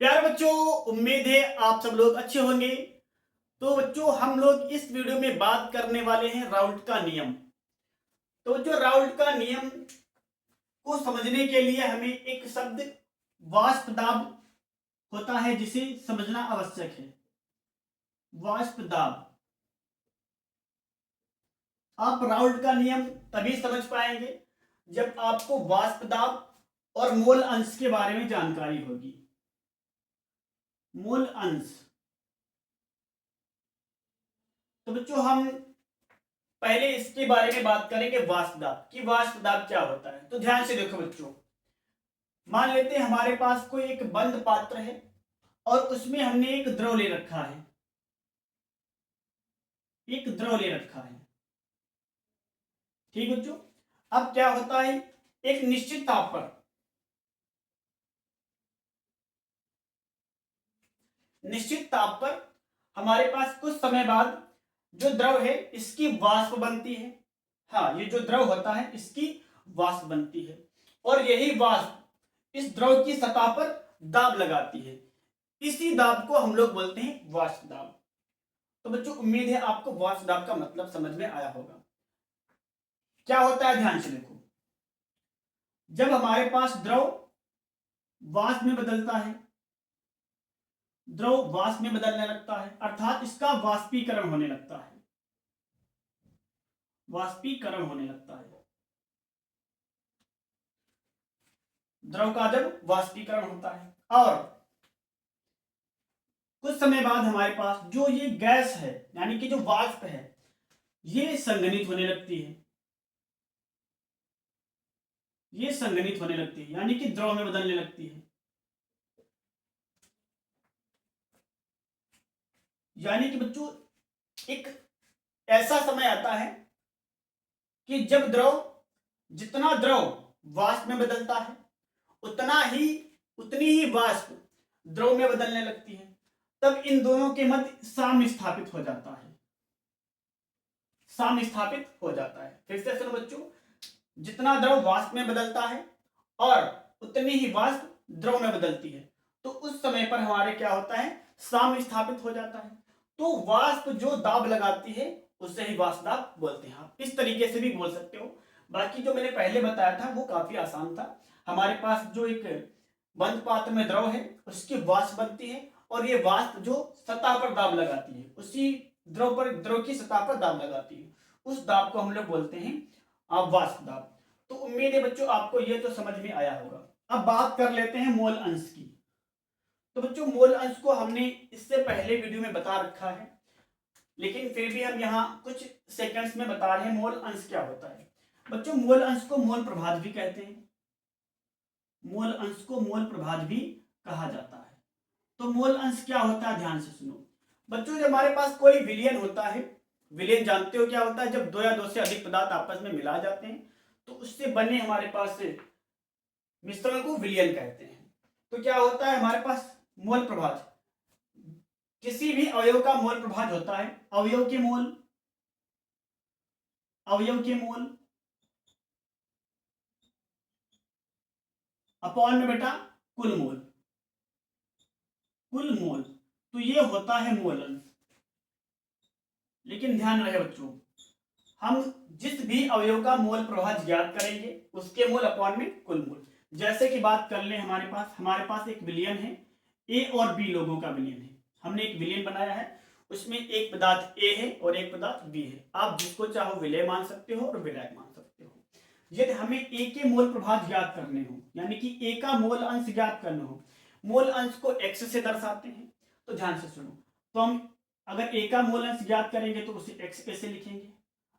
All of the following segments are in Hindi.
प्यारे बच्चों, उम्मीद है आप सब लोग अच्छे होंगे। तो बच्चों, हम लोग इस वीडियो में बात करने वाले हैं राउल्ट का नियम। तो जो राउल्ट का नियम को समझने के लिए हमें एक शब्द वाष्प दाब होता है जिसे समझना आवश्यक है। वाष्प दाब। आप राउल्ट का नियम तभी समझ पाएंगे जब आपको वाष्प दाब और मोल अंश के बारे में जानकारी होगी। मोल अंश। तो बच्चों, हम पहले इसके बारे में बात करेंगे वाष्प दाब कि वाष्प दाब क्या होता है। तो ध्यान से देखो बच्चों, मान लेते हैं हमारे पास कोई एक बंद पात्र है और उसमें हमने एक द्रव ले रखा है। एक द्रव ले रखा है, ठीक बच्चों। अब क्या होता है, एक निश्चित ताप पर हमारे पास कुछ समय बाद जो द्रव है इसकी वाष्प बनती है। हाँ, ये जो द्रव होता है इसकी वाष्प बनती है और यही वाष्प इस द्रव की सतह पर दाब लगाती है। इसी दाब को हम लोग बोलते हैं वाष्प दाब। तो बच्चों, उम्मीद है आपको वाष्प दाब का मतलब समझ में आया होगा। क्या होता है, ध्यान से देखो। जब हमारे पास द्रव वाष्प में बदलता है, द्रव वाष्प में बदलने लगता है, अर्थात इसका वाष्पीकरण होने लगता है। वाष्पीकरण होने लगता है। द्रव का जब वाष्पीकरण होता है और कुछ समय बाद हमारे पास जो ये गैस है यानी कि जो वाष्प है ये संघनित होने लगती है। ये संघनित होने लगती है यानी कि द्रव में बदलने लगती है। यानी कि बच्चों, एक ऐसा समय आता है कि जब जितना द्रव वाष्प में बदलता है उतनी ही वाष्प द्रव में बदलने लगती है। तब इन दोनों के मध्य साम्य स्थापित हो जाता है। साम्य स्थापित हो जाता है। फिर से सुनो बच्चों, जितना द्रव वाष्प में बदलता है और उतनी ही वाष्प द्रव में बदलती है, तो उस समय पर हमारे क्या होता है, साम्य स्थापित हो जाता है। तो वाष्प जो दाब लगाती है उससे ही वाष्प दाब बोलते हैं। आप इस तरीके से भी बोल सकते हो। बाकी जो मैंने पहले बताया था वो काफी आसान था। हमारे पास जो एक बंद पात्र में द्रव है उसकी वाष्प बनती है और ये वाष्प जो सतह पर दाब लगाती है उसी द्रव की सतह पर दाब लगाती है, उस दाब को हम लोग बोलते हैं वाष्प दाब। तो उम्मीद है बच्चों आपको ये तो समझ में आया होगा। अब बात कर लेते हैं मोल अंश की। तो बच्चों, मोल अंश को हमने इससे पहले वीडियो में बता रखा है, लेकिन फिर भी हम यहाँ कुछ सेकंड्स में बता रहे हैं मोल अंश क्या होता है। बच्चों, मोल अंश को मोल प्रभाज भी कहते हैं। मोल अंश को मोल प्रभाज भी कहा जाता है। तो मोल अंश क्या होता है, ध्यान से सुनो बच्चों। जब हमारे पास कोई विलयन होता है, विलयन जानते हो क्या होता है, जब दो या दो से अधिक पदार्थ आपस में मिला जाते हैं तो उससे बने हमारे पास मिश्रण को विलयन कहते हैं। तो क्या होता है हमारे पास मोल प्रभाज। किसी भी अवयव का मोल प्रभाज होता है अवयव के मोल अपॉन में बेटा कुल मोल। तो ये होता है मोल अंश। लेकिन ध्यान रहे बच्चों, हम जिस भी अवयव का मोल प्रभाज ज्ञात करेंगे उसके मोल अपॉन में कुल मोल। जैसे कि बात कर ले, हमारे पास एक विलयन है, ए और बी लोगों का विलयन है। हमने एक विलयन बनाया है, उसमें एक पदार्थ ए है और एक पदार्थ बी है। आप जिसको चाहो विलय मान सकते हो और विलायक मान सकते हो। यदि हमें ए के मोल प्रभाज ज्ञात करने हो यानी कि ए का मोल अंश ज्ञात करना हो, मोल अंश को एक्स से दर्शाते हैं। तो ध्यान से सुनो, तो हम अगर ए का मोल अंश ज्ञात करेंगे तो उसे एक्स ए से लिखेंगे,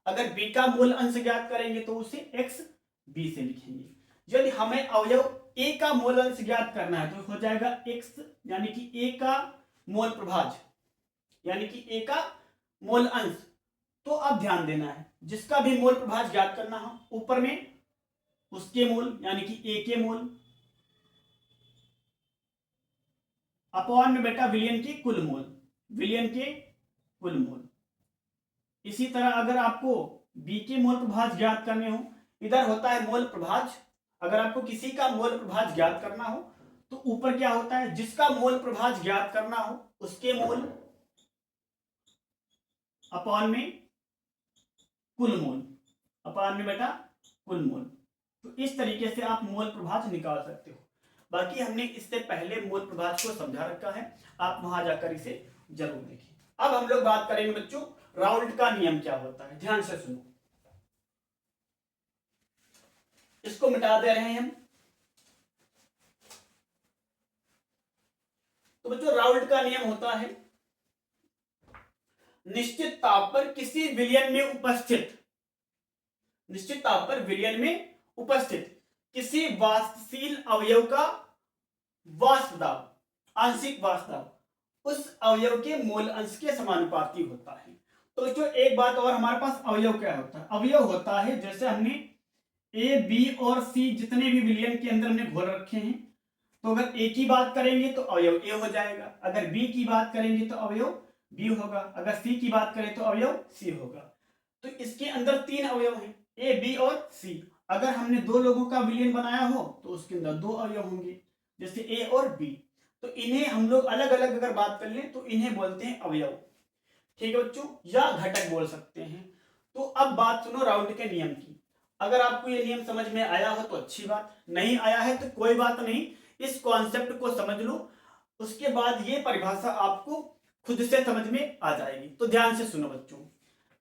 अगर बी का मूल अंश ज्ञात करेंगे तो उसे एक्स बी से लिखेंगे। यदि हमें अवयव ए का मूल अंश ज्ञात करना है तो हो जाएगा एक्स यानी कि ए का मोल प्रभाज यानी कि ए का मोल अंश। तो अब ध्यान देना है, जिसका भी मोल प्रभाज ज्ञात करना हो ऊपर में उसके मोल यानी कि ए के मोल अपॉन में बेटा विलयन के कुल मोल। इसी तरह अगर आपको बी के मोल प्रभाज ज्ञात करने हो, इधर होता है मोल प्रभाज। अगर आपको किसी का मोल प्रभाज ज्ञात करना हो तो ऊपर क्या होता है, जिसका मोल प्रभाज ज्ञात करना हो उसके मोल अपॉन में कुल मोल, अपॉन में बेटा कुल मोल। तो इस तरीके से आप मोल प्रभाज निकाल सकते हो। बाकी हमने इससे पहले मोल प्रभाज को समझा रखा है, आप वहां जाकर इसे जरूर देखिए। अब हम लोग बात करेंगे बच्चों राउल्ट का नियम क्या होता है, ध्यान से सुनो। इसको मिटा दे रहे हैं हम। तो बच्चों राउल्ट का नियम होता है निश्चित ताप पर किसी विलयन में उपस्थित, निश्चित ताप पर विलयन में उपस्थित किसी वाष्पशील अवयव का वाष्प दाब, आंशिक वाष्प दाब उस अवयव के मोल अंश के समानुपाती होता है। तो जो एक बात और, हमारे पास अवयव क्या होता है, अवयव होता है जैसे हमने ए बी और सी जितने भी विलयन के अंदर हमने घोल रखे हैं, तो अगर ए की बात करेंगे तो अवयव ए हो जाएगा, अगर बी की बात करेंगे तो अवयव बी होगा, अगर सी की बात करें तो अवयव सी होगा। तो इसके अंदर तीन अवयव हैं, ए बी और सी। अगर हमने दो लोगों का विलयन बनाया हो तो उसके अंदर दो अवयव होंगे, जैसे ए और बी। तो इन्हें हम लोग अलग अलग अगर बात कर लें तो इन्हें बोलते हैं अवयव, ठीक है बच्चों, या घटक बोल सकते हैं। तो अब बात सुनो राउल्ट के नियम की। अगर आपको ये नियम समझ में आया हो तो अच्छी बात, नहीं आया है तो कोई बात नहीं, इस कॉन्सेप्ट को समझ लो, उसके बाद ये परिभाषा आपको खुद से समझ में आ जाएगी। तो ध्यान से सुनो बच्चों,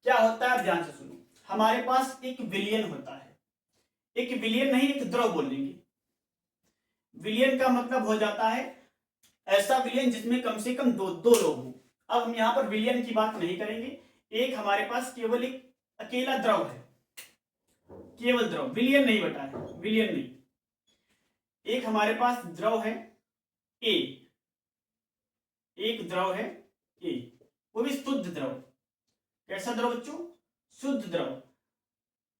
क्या होता है ध्यान से सुनो। हमारे पास एक विलयन होता है, एक विलयन नहीं एक द्रव बोलेंगे। विलयन का मतलब हो जाता है ऐसा विलयन जिसमें कम से कम दो लोग हों। अब हम यहां पर विलयन की बात नहीं करेंगे, एक हमारे पास केवल एक अकेला द्रव है, केवल द्रव, विलयन नहीं बेटा है, विलयन नहीं। एक हमारे पास द्रव है ए, एक द्रव है ए, वो भी शुद्ध द्रव। कैसा द्रव बच्चों, शुद्ध द्रव।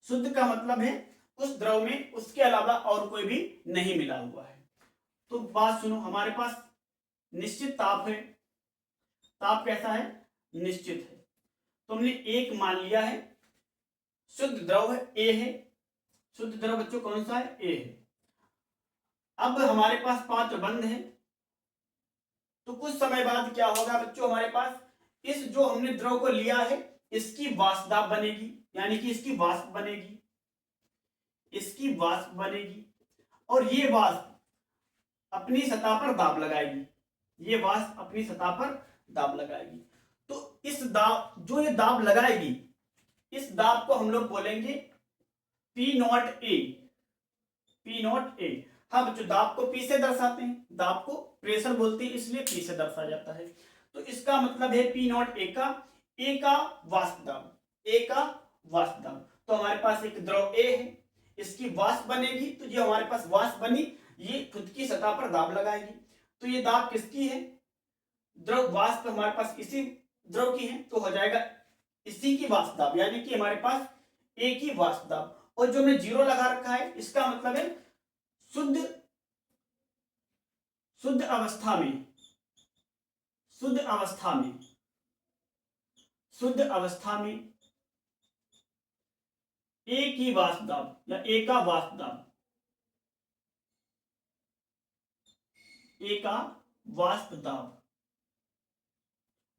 शुद्ध का मतलब है उस द्रव में उसके अलावा और कोई भी नहीं मिला हुआ है। तो बात सुनो, हमारे पास निश्चित ताप है, ताप कैसा है, निश्चित है। तो हमने एक मान लिया है, शुद्ध द्रव है ए है, शुद्ध द्रव बच्चों कौन सा है, ए है। अब हमारे पास पात्र बंद है, तो कुछ समय बाद क्या होगा बच्चों, हमारे पास इस जो हमने द्रव को लिया है इसकी वाष्प दाब बनेगी, यानी कि इसकी वाष्प बनेगी, इसकी वाष्प बनेगी, और ये वाष्प अपनी सतह पर दाब लगाएगी, ये वाष्प अपनी सतह पर दाब लगाएगी। तो इस दाब, जो ये दाब लगाएगी, इस दाब को हम लोग बोलेंगे पी नॉट ए, पी नॉट ए। हाँ बच्चों, दाब को पी से दर्शाते हैं, दाब को प्रेशर बोलते हैं, इसलिए पी से दर्शाया जाता है। तो इसका मतलब है पी नॉट ए का वाष्प दाब, ए का वाष्प दाब। तो हमारे पास एक द्रव ए है, इसकी वाष्प बनेगी, तो ये हमारे पास वाष्प बनी, ये खुद की सतह पर दाब लगाएगी। तो ये दाब किसकी है, द्रव वाष्प हमारे पास इसी द्रव की है, तो हो जाएगा इसी की वाष्प दाब, यानी कि हमारे पास ए की वाष्प दाब। और जो मैं जीरो लगा रखा है इसका मतलब है शुद्ध, शुद्ध अवस्था में, शुद्ध अवस्था में, शुद्ध अवस्था में ए की वाष्प दाब या ए का वाष्प दाब, ए का वाष्प दाब।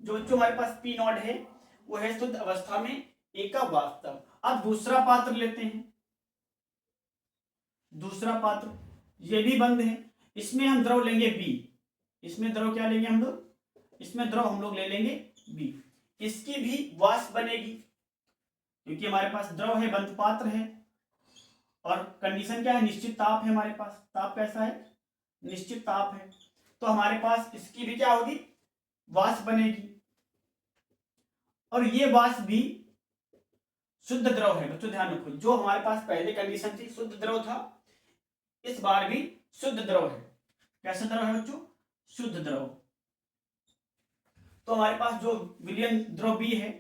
जो बच्चों हमारे पास पी नॉट है वो है शुद्ध अवस्था में ए का वाष्प दाब। अब दूसरा पात्र लेते हैं, दूसरा पात्र ये भी बंद है, इसमें हम द्रव लेंगे बी, इसमें द्रव क्या लेंगे हम लोग, इसमें द्रव हम लोग ले लेंगे बी। इसकी भी वाष्प बनेगी, क्योंकि हमारे पास द्रव है, बंद पात्र है, और कंडीशन क्या है, निश्चित ताप है हमारे पास। ताप कैसा है, निश्चित ताप है। तो हमारे पास इसकी भी क्या होगी, वाष्प बनेगी, और ये वाष्प भी शुद्ध द्रव है। बच्चों ध्यान रखो, जो हमारे पास पहले कंडीशन थी शुद्ध द्रव था, इस बार भी शुद्ध द्रव है। कैसा द्रव है बच्चों, शुद्ध द्रव। तो हमारे पास जो विलयन द्रव बी है,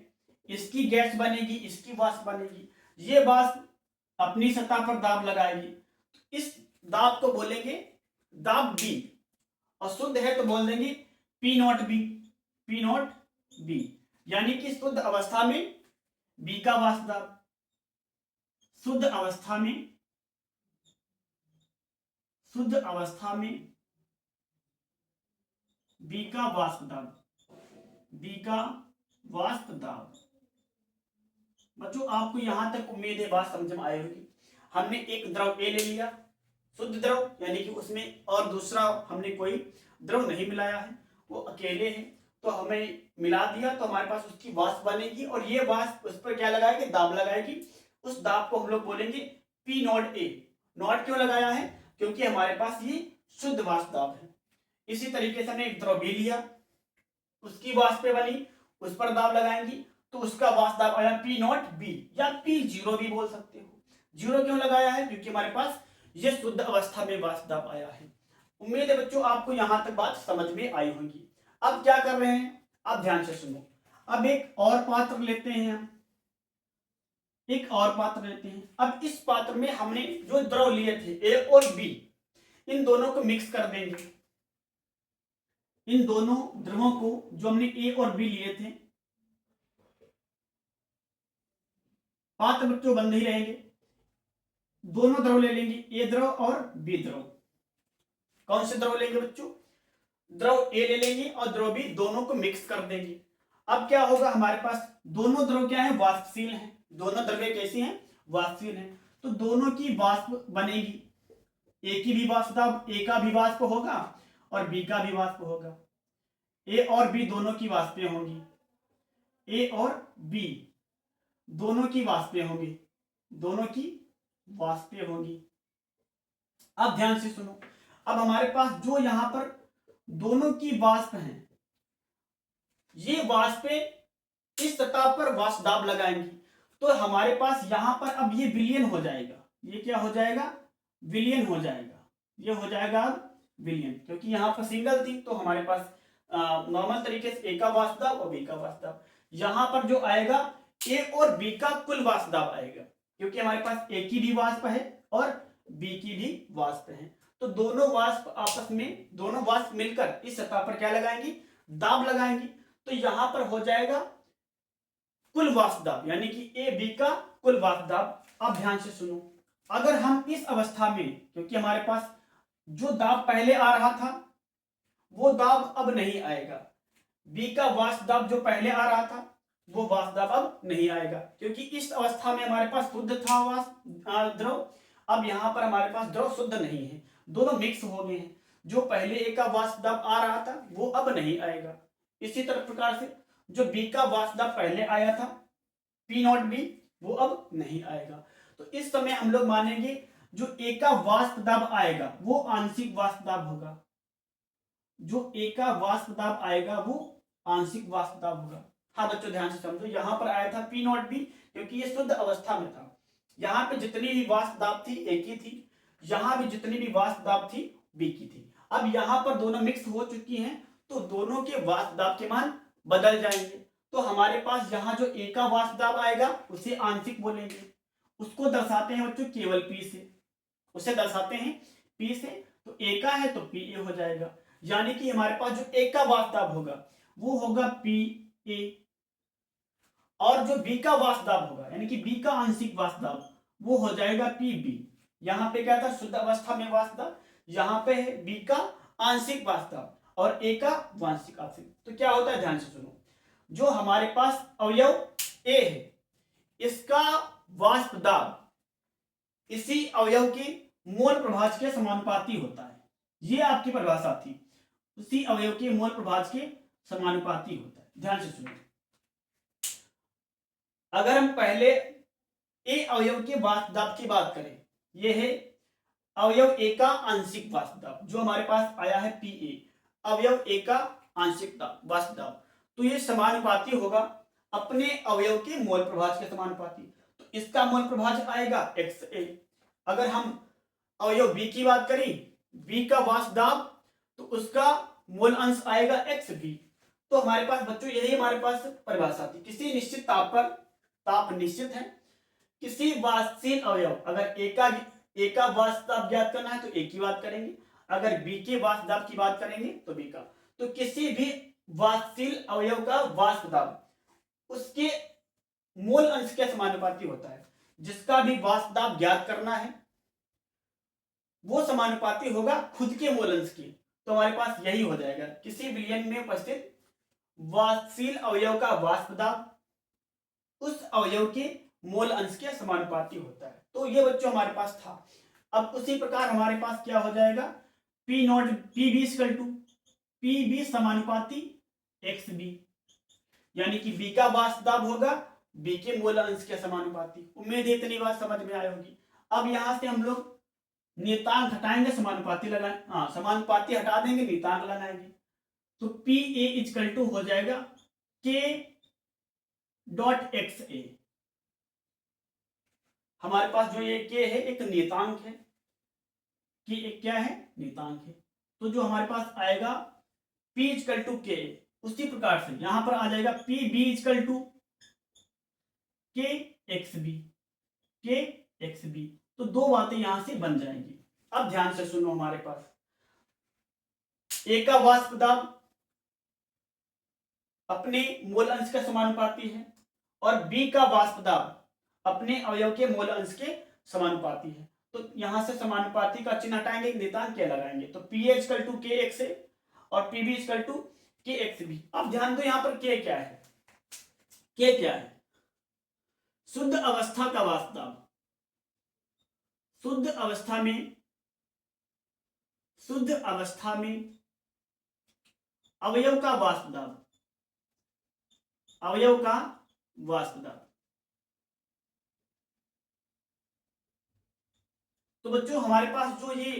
इसकी गैस बनेगी, इसकी वाष्प बनेगी, ये वाष्प अपनी सतह पर दाब लगाएगी, इस दाब को बोलेंगे दाब बी, और शुद्ध है तो बोल देंगे P naught B, P naught B, यानी कि शुद्ध अवस्था में बी का वाष्प दाब, शुद्ध अवस्था में, शुद्ध अवस्था में बी का वाष्प दाब, बी का वाष्प दाब। बच्चों आपको यहां तक उम्मीद है बात समझ में आई होगी। हमने एक द्रव ए ले लिया, शुद्ध द्रव, यानी कि उसमें और दूसरा हमने कोई द्रव नहीं मिलाया है, वो अकेले है, तो हमें मिला दिया तो हमारे पास उसकी वाष्प बनेगी, और ये वाष्प उस पर क्या लगाएगी, दाब लगाएगी। उस दाब को हम लोग बोलेंगे पी नॉट ए। नॉट क्यों लगाया है, क्योंकि हमारे पास ये शुद्ध वाष्प दाब है। इसी तरीके से हमने एक द्रव बी लिया, उसकी वाष्प बनी, उस पर दाब लगाएंगी तो उसका वाष्प दाब आया पी नॉट बी, या पी जीरो भी बोल सकते हो। जीरो क्यों लगाया है, क्योंकि हमारे पास ये शुद्ध अवस्था में वाष्प दाब आया है। उम्मीद है बच्चों आपको यहां तक बात समझ में आई होगी। अब क्या कर रहे हैं, आप ध्यान से सुनो। अब एक और पात्र लेते हैं हम, एक और पात्र लेते हैं। अब इस पात्र में हमने जो द्रव लिए थे ए और बी, इन दोनों को मिक्स कर देंगे। इन दोनों द्रवों को जो हमने ए और बी लिए थे, पात्र बच्चों बंद ही रहेंगे, दोनों द्रव ले लेंगे, ए द्रव और बी द्रव। कौन से द्रव लेंगे बच्चों, द्रव ए ले लेंगे और द्रव बी, दोनों को मिक्स कर देंगे। अब क्या होगा, हमारे पास दोनों द्रव क्या है, वाष्पशील हैं। दोनों द्रव्य कैसी हैं, वाष्पशील हैं, तो दोनों की वाष्प बनेगी। ए की भी वाष्प दाब, ए का भी वाष्प होगा और बी का भी वाष्प होगा। ए और बी दोनों की वाष्पें होंगी, ए और बी दोनों की वाष्पें होंगी, दोनों की वाष्पें होंगी। अब ध्यान से सुनो। अब हमारे पास जो यहां पर दोनों की वाष्प हैं, ये वाष्पें इस सतह पर वाष्प दाब लगाएंगी, तो हमारे पास यहां पर अब ये विलयन हो जाएगा। ये क्या हो जाएगा, विलयन हो जाएगा। ये हो जाएगा अब विलयन, क्योंकि यहां पर सिंगल थी तो हमारे पास नॉर्मल तरीके से ए का वाष्प दाब और बी का वाष्प दाब। यहां पर जो आएगा ए और बी का कुल वाष्प दाब आएगा, क्योंकि हमारे पास ए की भी वाष्प है और बी की भी वाष्प है, तो दोनों वाष्प आपस में, दोनों वाष्प मिलकर इस सतह पर क्या लगाएंगी, दाब लगाएंगी। तो यहां पर हो जाएगा कुल वाष्प दाब, यानी कि ए बी का कुल वाष्प दाब। अब ध्यान से सुनो, अगर हम इस अवस्था में, क्योंकि हमारे पास जो दाब पहले आ रहा था वो दाब अब नहीं आएगा, बी का वाष्प दाब जो पहले आ रहा था वो वाष्प दाब अब नहीं आएगा, क्योंकि इस अवस्था में हमारे पास शुद्ध था वाष्प द्रव। अब यहां पर हमारे पास द्रव शुद्ध नहीं है, दोनों मिक्स हो गए हैं। जो पहले ए का वाष्प दाब आ रहा था वो अब नहीं आएगा। इसी तरह प्रकार से जो बी का वाष्प दाब पहले आया था पी नॉट बी, वो अब नहीं आएगा। तो इस समय हम लोग मानेंगे जो ए का वाष्प दाब आएगा वो आंशिक वाष्प दाब होगा। जो ए का वाष्प दाब आएगा वो आंशिक वाष्प दाब होगा। हाँ बच्चों ध्यान से समझो, यहां पर आया था पी नॉट बी, क्योंकि ये शुद्ध अवस्था में था। यहाँ पे जितनी भी वाष्प दाब थी ए की थी, यहाँ भी जितनी भी वाष्प दाब थी बी की थी। अब यहाँ पर दोनों मिक्स हो चुकी हैं, तो दोनों के वाष्प दाब के मान बदल जाएंगे। तो हमारे पास यहाँ जो ए का वाष्प दाब आएगा उसे आंशिक बोलेंगे, उसको दर्शाते हैं बच्चों केवल पी से, उसे दर्शाते हैं पी से। तो ए का है तो पी ए हो जाएगा, यानी कि हमारे पास जो ए का वाष्प दाब होगा वो होगा पी ए, और जो बी का वाष्प दाब होगा यानी कि बी का आंशिक वाष्प दाब वो हो जाएगा पी बी। यहाँ पे क्या था, शुद्ध अवस्था में वाष्प दाब, यहाँ पे है बी का आंशिक वाष्प दाब और ए का वांशिक आंशिक। तो क्या होता है, ध्यान से सुनो, जो हमारे पास अवयव ए है इसका वाष्प दाब इसी अवयव के मोल प्रभाज के समानुपाती होता है। ये आपकी परिभाषा थी, उसी अवयव के मोल प्रभाज के समानुपाती होता है। ध्यान से सुनो, अगर हम पहले ए अवयव के वाष्प दाब की बात करें, ये है अवयव ए का आंशिक वाष्प दाब जो हमारे पास आया है पी ए, अवयव ए का आंशिक वाष्प दाब, तो ये समानुपाती होगा अपने अवयव के मोल प्रभाज के समानुपाती। तो इसका मोल प्रभाज आएगा एक्स ए। अगर हम अवयव बी की बात करें, बी का वाष्प दाब, तो उसका मोल अंश आएगा एक्स बी। तो हमारे पास बच्चों यही हमारे पास परिभाषा थी, किसी निश्चित ताप पर, ताप निश्चित है, किसी वाष्पशील अवयव, अगर ए का वाष्प दाब ज्ञात करना है तो ए की बात करेंगे, अगर बी के वाष्प दाब की बात करेंगे तो बी का। तो किसी भी वाष्पशील अवयव का वाष्प दाब उसके मूल अंश के समानुपाती होता है। जिसका भी वाष्प दाब ज्ञात करना है वो समानुपाती होगा खुद के मूल अंश के। तो हमारे पास यही हो जाएगा, किसी विलयन में उपस्थित वाष्पशील अवयव का वाष्प दाब उस अवयव के मोल अंश के समानुपाती होता है। तो ये बच्चों हमारे पास था। अब उसी प्रकार हमारे पास क्या हो जाएगा, P naught P B equal to P B समानुपाती एक्स बी, यानी कि बी का वाष्प दाब होगा बी के मोल अंश के समानुपाती। उम्मीद है इतनी बात समझ में आई होगी। अब यहां से हम लोग नियतांक हटाएंगे, समानुपाती लगाएं, हाँ समानुपाती हटा देंगे, नियतांक लगाएंगे। तो पी ए इक्वल टू हो जाएगा के डॉट एक्स ए। हमारे पास जो ये के है एक नियतांक है, कि एक क्या है, नियतांक है। तो जो हमारे पास आएगा P इक्वल टू के, उसी प्रकार से यहां पर आ जाएगा पी बी इक्वल टू के एक्स बी, के एक्स बी। तो दो बातें यहां से बन जाएंगी। अब ध्यान से सुनो, हमारे पास ए का वाष्प दाब अपने मोल अंश के समानुपाती है और बी का वाष्प दाब अपने अवयव के मोल अंश के समानुपाती है। तो यहां से समानुपाती का चिन्ह हटाएंगे, नियतांक क्या लगाएंगे, तो पी ए इक्वल टू के एक्स ए और पी बी इक्वल टू के एक्स बी। अब ध्यान दो यहां पर के क्या है, के क्या है, शुद्ध अवस्था का वाष्प दाब, शुद्ध अवस्था में, शुद्ध अवस्था में अवयव का वाष्प दाब, अवयव का वाष्प दाब। तो बच्चों हमारे पास जो ये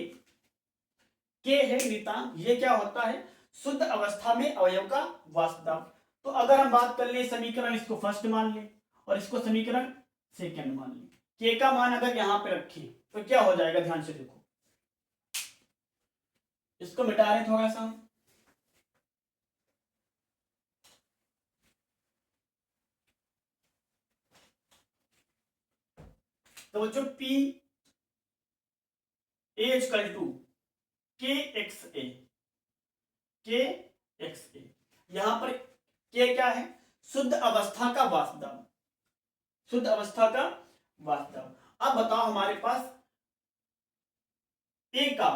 के है नियतांक, ये क्या होता है, शुद्ध अवस्था में अवयव का वाष्प दाब। तो अगर हम बात कर ले समीकरण, इसको फर्स्ट मान ले और इसको समीकरण सेकंड मान ले, के का मान अगर यहां पे रखें तो क्या हो जाएगा, ध्यान से देखो, इसको मिटा रहे थोड़ा सा हम। तो बच्चों पी ए इक्वल टू के एक्स ए, के एक्स ए, यहां पर के क्या है, शुद्ध अवस्था का वाष्प दाब, शुद्ध अवस्था का वाष्प दाब। अब बताओ हमारे पास ए का,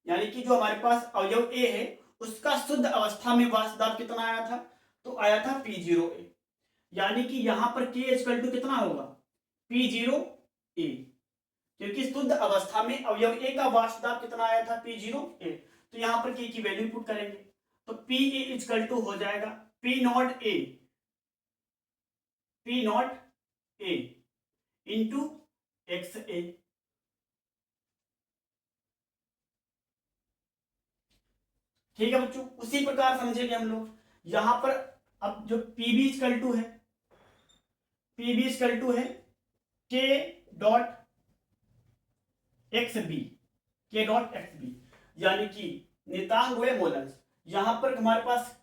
यानी कि जो हमारे पास अवयव ए है उसका शुद्ध अवस्था में वाष्प दाब कितना आया था, तो आया था P0 ए, यानी कि यहां पर K इक्वल टू कितना होगा, P0 ए, क्योंकि शुद्ध अवस्था में अवयव ए का वाष्प दाब कितना आया था, P0 ए। तो यहां पर K की वैल्यू पुट करेंगे तो P ए इक्वल टू हो जाएगा P not A, P not A into X A. ठीक है बच्चों, उसी प्रकार समझेंगे हम लोग यहां पर। अब जो पीबी इक्वल टू है, पीबी इक्वल टू है के डॉट एक्स बी, के डॉट एक्स बी, यानी कि नियतांक हुए मोल अंश। यहां पर हमारे पास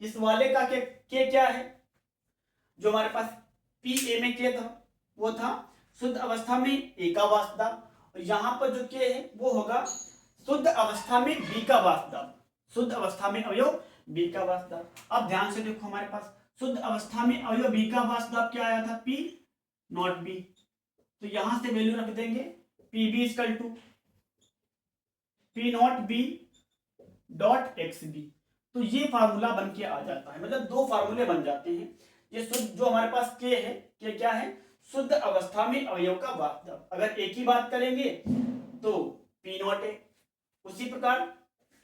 इस वाले का के क्या है, जो हमारे पास पी ए में के था वो था शुद्ध अवस्था में ए का वाष्प दाब, और यहां पर जो के है वो होगा शुद्ध अवस्था में बी का वाष्प दाब, शुद्ध अवस्था में अवयव बी का वाष्प दाब। अब ध्यान से देखो, हमारे पास शुद्ध अवस्था में अवयव बी का वाष्प दाब क्या आया था, पी नॉट बी। तो यहां से वैल्यू रख देंगे P B equal to P naught B dot X B. तो ये फार्मूला बन के आ जाता है, मतलब दो फार्मूले बन जाते हैं। ये शुद्ध जो हमारे पास के है, के क्या है, शुद्ध अवस्था में अवयव का वाष्प दाब। अगर एक ही बात करेंगे तो पी नॉट ए, उसी प्रकार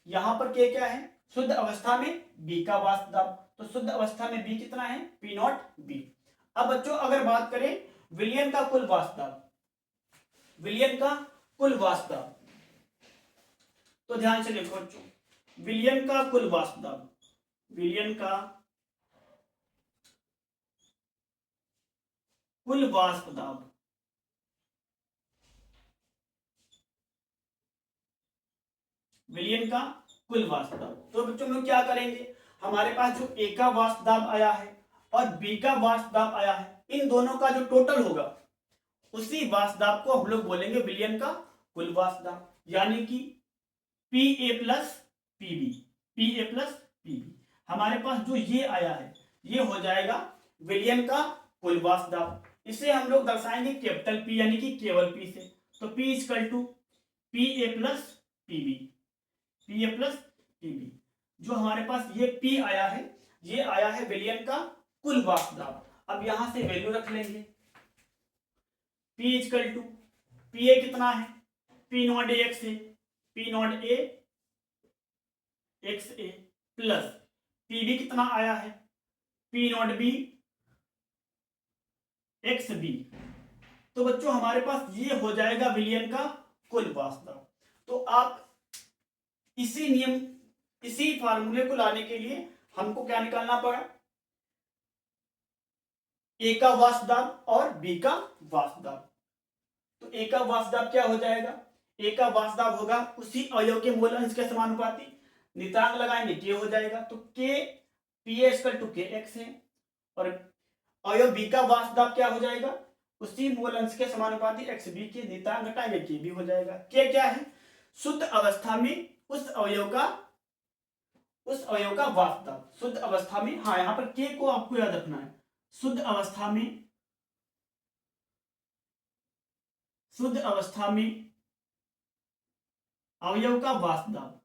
यहां पर के क्या है, शुद्ध अवस्था में बी का वाष्प दाब, तो शुद्ध अवस्था में बी कितना है, पी नॉट बी। अब बच्चों अगर बात करें विलयन का कुल वाष्प दाब, विलयन का कुल वाष्प दाब, तो ध्यान से देखो बच्चों, विलयन का कुल वाष्प दाब, विलयन का कुल वाष्प दाब, विलयन का कुल वाष्प दाब। तो बच्चों हम लोग क्या करेंगे, हमारे पास जो ए का वाष्प दाब आया है और बी का वाष्प दाब आया है, इन दोनों का जो टोटल होगा उसी वाष्प दाब को हम लोग बोलेंगे विलयन का कुल वाष्प दाब, यानी कि P A plus P B, P A plus P B. हमारे पास जो ये आया है ये हो जाएगा विलयन का कुल वाष्प दाब। इसे हम लोग दर्शाएंगे कैपिटल पी यानी कि केवल पी से। तो P equal to P A plus P B, P A plus P B. जो हमारे पास ये पी आया है, ये आया है विलयन का कुल वाष्प दाब। अब यहां से वैल्यू रख लेंगे, P equal to P A कितना है, P naught A X A, P naught A X A plus P B कितना आया है, P naught B X B. तो बच्चों हमारे पास ये हो जाएगा विलयन का कुल वाष्प दाब। तो आप इसी नियम, इसी फार्मूले को लाने के लिए हमको क्या निकालना पड़ा, ए का वाष्प दाब और बी का वाष्प दाब। तो ए का वाष्प दाब क्या हो जाएगा, ए का वाष्प दाब होगा उसी अवयव के मोल अंश के समानुपाती, नितांक लगाएंगे के हो जाएगा, तो के पी इक्वल टू के एक्स है, और अवयव बी का वाष्प दाब क्या हो जाएगा, उसी मूल अंश के समानुपाती एक्स बी के, नितांक घटाएंगे के भी हो जाएगा। के क्या है, शुद्ध अवस्था में उस अवयव का वाष्प दाब, शुद्ध अवस्था में। हाँ, यहां पर के को आपको याद रखना है, शुद्ध अवस्था में अवयव का वाष्प दाब।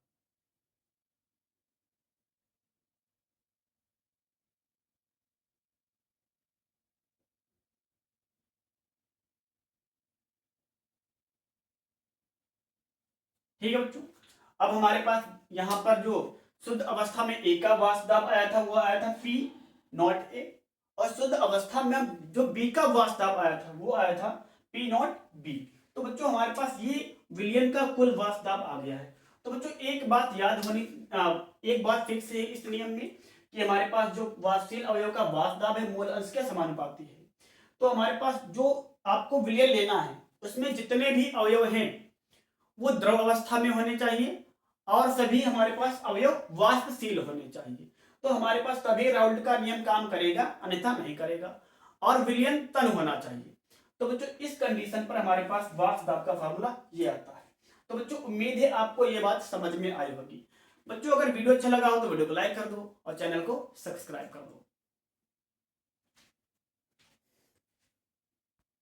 ठीक है बच्चों, अब हमारे पास यहां पर जो शुद्ध अवस्था में ए का वाष्प दाब आया था वो आया था पी नॉट ए, और शुद्ध अवस्था में जो बी का वाष्प दाब आया था वो आया था पी नॉट बी। तो बच्चों हमारे पास ये विलयन का कुल वाष्प दाब आ गया है। तो बच्चों एक बात याद होनी, एक बात फिक्स है इस नियम में कि हमारे पास जो वाष्पशील अवयव का वाष्प दाब है मूल अंश के समानुपाती है। तो हमारे पास जो आपको विलयन लेना है उसमें जितने भी अवयव हैं वो द्रव अवस्था में होने चाहिए, और सभी हमारे पास अवयव वाष्पशील होने चाहिए। तो हमारे पास तभी राउल्ट का नियम काम करेगा, अन्यथा नहीं करेगा, और विलयन तन होना चाहिए। तो बच्चों इस कंडीशन पर हमारे पास वाष्प दाब का फार्मूला ये आता है। तो बच्चों उम्मीद है आपको ये बात समझ में आई होगी। बच्चों अगर वीडियो अच्छा लगा हो तो वीडियो को लाइक कर दो और चैनल को सब्सक्राइब कर दो।